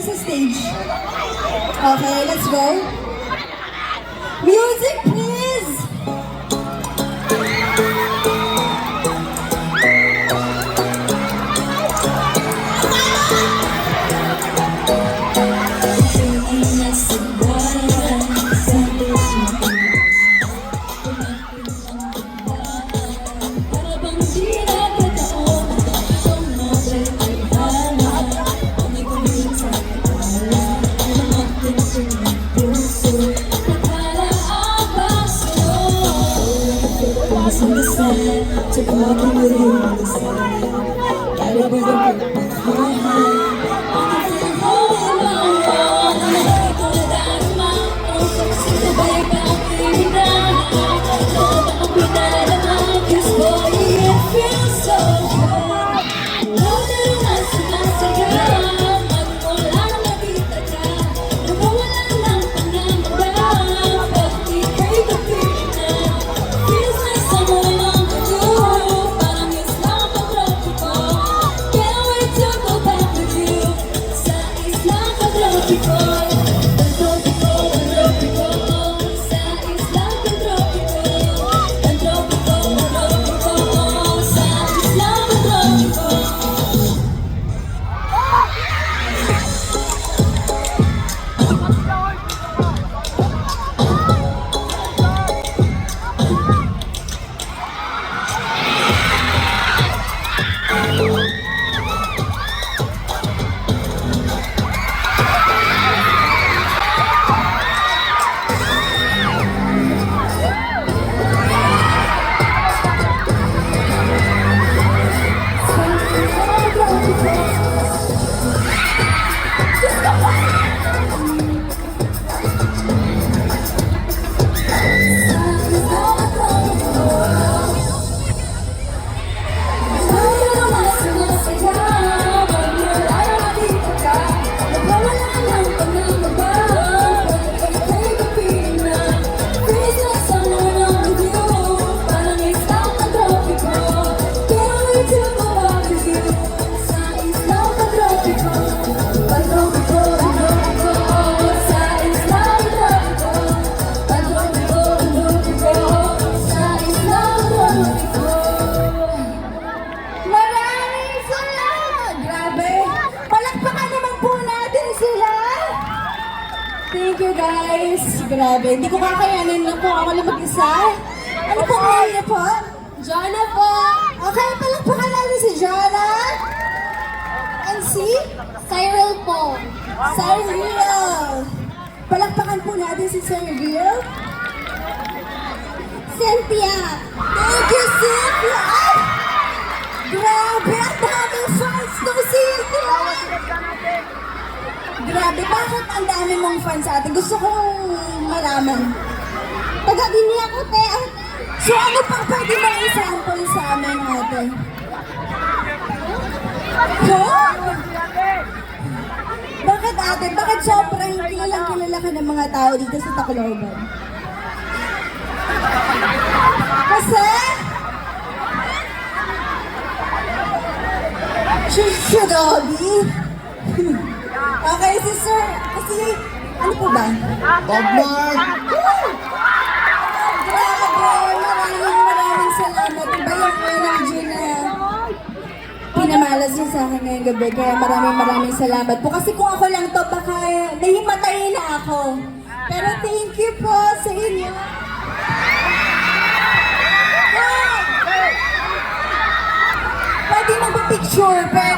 dito sa stage. Okay, let's go. Music, please! In the sun, took a walking with you in the sun. Gotta be the good with my hand. I can feel holding on. I'm never gonna die tomorrow. See the baby, I'll be down. I'll be down. Cause boy, it feels so good. Know that I'm not so nice to girl. Magmula na nakita ka. Nawawala ng panamagaw. But we crave the feeling now. Feels like someone along with you. Parang it's not a tropical. Can't wait to go back with you. Sa isla ka tropical. Ang tropical, ang tropical. Sa isla ka tropical. Ang tropical, ang tropical. Sa isla ka tropical. Maraming salamat! Grabe! Palakpakan naman po natin sila! Thank you guys! Grabe, hindi ko kakayanin na po ako lang mag-isa. Ano po name niyo po? Jonna po! Okay, palakpakan natin si Jonna! And si? Cyril po! Cyril! Palakpakan po natin si Cyril! Cynthia! Thank you, Cynthia! Ay! Grabe, ang daming fans to, Cynthia! Grabe, bakit ang dami mong fans sa atin? Gusto kong malaman. Taga-Guinea ako, te. So ano pang pwede mong i-sample sa amin, ate? Huh? Bakit, ate? Bakit sobrang kilalang-kilala ka ng mga tao dito sa Tacloban? Kasi? Shushudobi? Okay, si Sir, kasi, ano po ba? Bob Mark! Grabe, maraming salamat. Iba yung energy na pinamalas niyo sa akin ngayong gabi. Kaya maraming salamat po. Kasi kung ako lang to, baka nahimatay na ako. Pero thank you po sa inyo. Pwede magpa-picture, pero